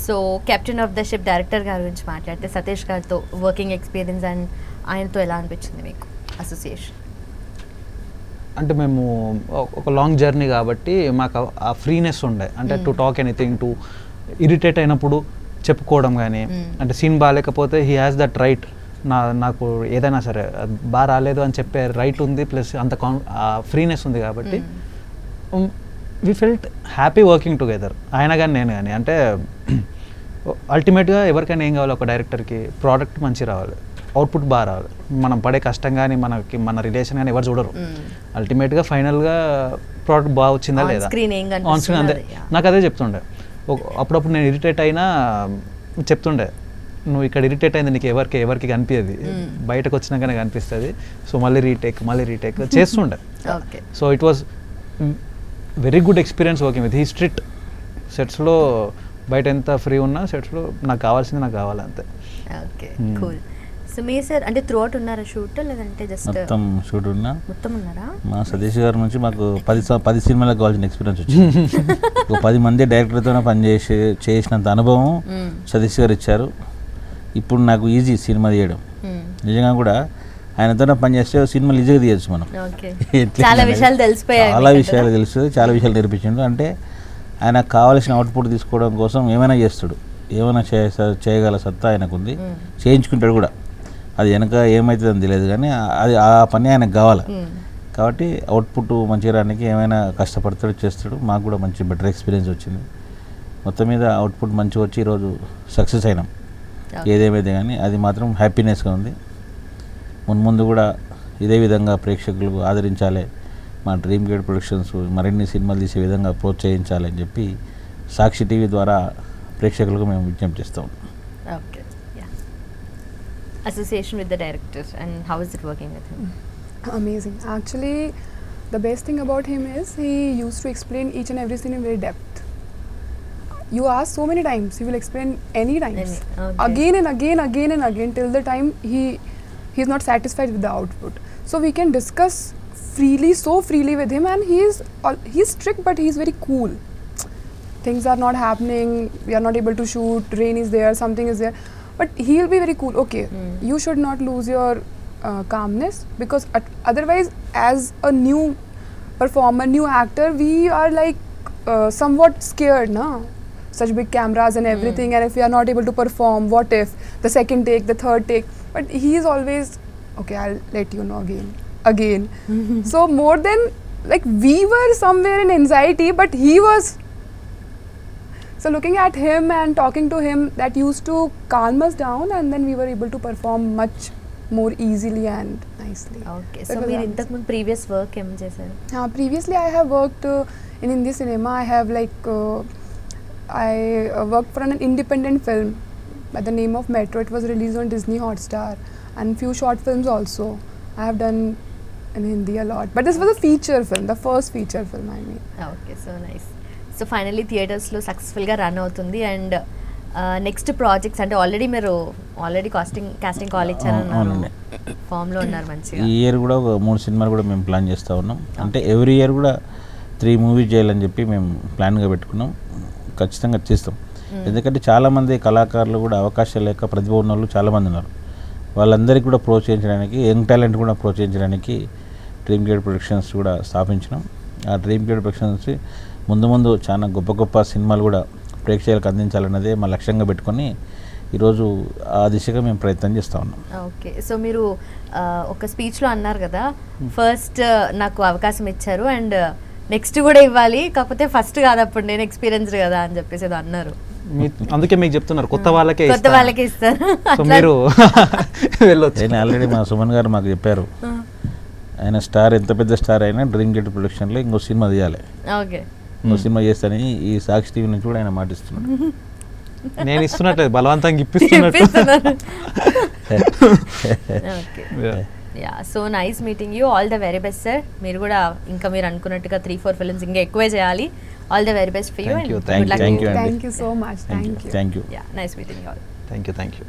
So captain of the ship director గారి గురించి మాట్లాడితే సతీష్ గారితో వర్కింగ్ ఎక్స్పీరియన్స్ అండ్ ఆయనతో ఎలా అనిపించింది మీకు అసోసియేషన్? అంటే మేము ఒక లాంగ్ జర్నీ కాబట్టి మాకు ఆ ఫ్రీనెస్ ఉండే, అంటే to talk anything, to irritate అయినప్పుడు చెప్పుకోవడం కానీ, అంటే సీన్ బాగాలేకపోతే హీ హ్యాస్ దట్ రైట్, నాకు ఏదైనా సరే బాగా రాలేదు అని చెప్పే రైట్ ఉంది, ప్లస్ అంత ఫ్రీనెస్ ఉంది కాబట్టి we felt happy working together. ఆయన కానీ నేను కానీ, అంటే అల్టిమేట్గా ఎవరికైనా ఏం కావాలి, ఒక డైరెక్టర్కి ప్రోడక్ట్ మంచి రావాలి, అవుట్పుట్ బాగా రావాలి. మనం పడే కష్టం కానీ మన రిలేషన్ కానీ ఎవరు చూడరు. అల్టిమేట్గా ఫైనల్గా ప్రోడక్ట్ బాగా వచ్చిందా లేదా ఆన్ స్క్రీన్, అంతే. నాకు అదే చెప్తుండే. అప్పుడప్పుడు నేను ఇరిటేట్ అయినా చెప్తుండే, నువ్వు ఇక్కడ ఇరిటేట్ అయింది నీకు ఎవరికి కనిపించదు, బయటకు వచ్చినాకనే కనిపిస్తుంది, సో మళ్ళీ రీటేక్ చేస్తుండే. So it was very good experience working with. He strict సెట్స్లో, బయట ఎంత ఫ్రీ ఉన్నా సెట్స్లో నాకు కావాల్సింది నాకు కావాలంతే. Okay, cool. సో మీ సార్ అంటే త్రూ అవుట్ ఉన్నారా షూట్, లేదంటే జస్ట్ మొత్తం షూట్ మొత్తం ఉన్నారా? మా సతీష్ గారి నుంచి మాకు 10 సినిమాలకు కావాల్సిన ఎక్స్పీరియన్స్ వచ్చింది. 10 మంది డైరెక్టర్తో చేసినంత అనుభవం సతీష్ గారు ఇచ్చారు. ఇప్పుడు నాకు ఈజీ సినిమా తీయడం. నిజంగా కూడా ఆయనతో పనిచేస్తే సినిమాలు ఈజీగా తీయచ్చు మనం. చాలా విషయాలు తెలిసిపోయాయి, తెలుస్తుంది, చాలా విషయాలు నేర్పించిండు. అంటే ఆయనకు కావాల్సిన అవుట్పుట్ తీసుకోవడం కోసం ఏమైనా చేస్తాడు, ఏమైనా చేయగల సత్తా ఆయనకు ఉంది, చేయించుకుంటాడు కూడా. అది వెనక ఏమవుతుందని తెలియదు కానీ అది ఆ పని ఆయనకు కావాలి కాబట్టి అవుట్పుట్ మంచిగా రానికి ఏమైనా కష్టపడతాడు, చేస్తాడు. మాకు కూడా మంచి బెటర్ ఎక్స్పీరియన్స్ వచ్చింది. మొత్తం మీద అవుట్పుట్ మంచిగా వచ్చి ఈరోజు సక్సెస్ అయినాం. ఏదేమైతే కానీ అది మాత్రం హ్యాపీనెస్గా ఉంది. ముందు కూడా ఇదే విధంగా ప్రేక్షకులకు ఆదరించాలి, మా డ్రీమ్ గేట్ ప్రొడక్షన్స్ మరిన్ని సినిమాలు తీసే విధంగా ప్రోత్సహించాలి అని చెప్పి సాక్షి టీవీ ద్వారా ప్రేక్షకులకు మేము విజ్ఞప్తి చేస్తాం. Okay, association with the director and how is it working with him? Amazing. Actually, the best thing about him is he used to explain each and every scene in very depth. You ask so many times, he will explain any times, again and again till the time he's not satisfied with the output. So we can discuss so freely with him, and he's strict but he's very cool. Things are not happening, we are not able to shoot, rain is there, something is there, but he'll be very cool. Okay, you should not lose your calmness, because otherwise as a new performer, new actor, we are like somewhat scared, na? Such big cameras and everything, and if we are not able to perform, what if the second take, the third take? But he is always, okay, I'll let you know again. So more than, like, we were somewhere in anxiety, but he was. So looking at him and talking to him, that used to calm us down, and then we were able to perform much more easily and nicely. Okay, so మీరు ఇంతకు ముందు previous work ఏం చేశారు? Previously I have worked in Hindi cinema. I have I worked for an independent film by the name of Metro. It was released on Disney Hotstar, and few short films also I have done in Hindi a lot. But this was a feature film, the first feature film, I mean. Okay, so nice. So finally థియేటర్స్లో సక్సెస్ఫుల్గా run అవుతుంది. And next projects అంటే already casting call ఇచ్చారన్నారు, ఫామ్లో ఉన్నారు మంచిగా. ఈ year కూడా ఒక 3 సినిమాలు కూడా మేము ప్లాన్ చేస్తూ ఉన్నాం. అంటే ఎవ్రీ ఇయర్ కూడా 3 మూవీస్ చేయాలని చెప్పి మేము ప్లాన్గా పెట్టుకున్నాం. ఖచ్చితంగా చేస్తాం. ఎందుకంటే చాలామంది కళాకారులు కూడా అవకాశాలు లేక ప్రతిభ ఉన్న వాళ్ళు చాలామంది ఉన్నారు. వాళ్ళందరికీ కూడా ప్రోత్సహించడానికి, యంగ్ టాలెంట్ కూడా ప్రోత్సహించడానికి డ్రీమ్ గేట్ ప్రొడక్షన్స్ కూడా స్థాపించినాం. ఆ డ్రీమ్ గేట్ ప్రొడక్షన్స్ ముందు చాలా గొప్ప సినిమాలు కూడా ప్రేక్షకులకు అందించాలన్నదే మా లక్ష్యంగా పెట్టుకొని ఈరోజు ఆ దిశగా మేము ప్రయత్నం చేస్తూ ఉన్నాం. ఓకే, సో మీరు ఒక స్పీచ్లో అన్నారు కదా, ఫస్ట్ నాకు అవకాశం ఇచ్చారు అండ్ నెక్స్ట్ కూడా ఇవ్వాలి, కాకపోతే ఫస్ట్ కాదు, అప్పుడు నేను ఎక్స్పీరియన్స్డ్ కదా అని చెప్పేసి ఏదో అన్నారు. అందుకే మీకు చెప్తున్నారు కొత్త వాళ్ళకే ఇస్తారు. మీరు ఆల్రెడీ మా సుమన్ గారు మాకు చెప్పారు, ఆయన స్టార్, ఎంత పెద్ద స్టార్ అయినా డ్రీమ్ గేట్ ప్రొడక్షన్లో ఇంకో సినిమా తీయాలి, ఇంకో సినిమా చేస్తానని ఈ సాక్షి టీవీ నుంచి కూడా ఆయన మాటిస్తున్నాడు. నేను ఇస్తున్నట్టు బలవంతంగా ఇప్పిస్తున్నట్టు. So nice meeting you. All the very best sir. మీరు కూడా ఇంకా మీరు అనుకున్నట్టుగా 3-4 ఫిల్మ్స్ ఇంకా ఎక్కువే చేయాలి. All the very best for you. Thank you so much. Thank you. Nice meeting you all. Thank you.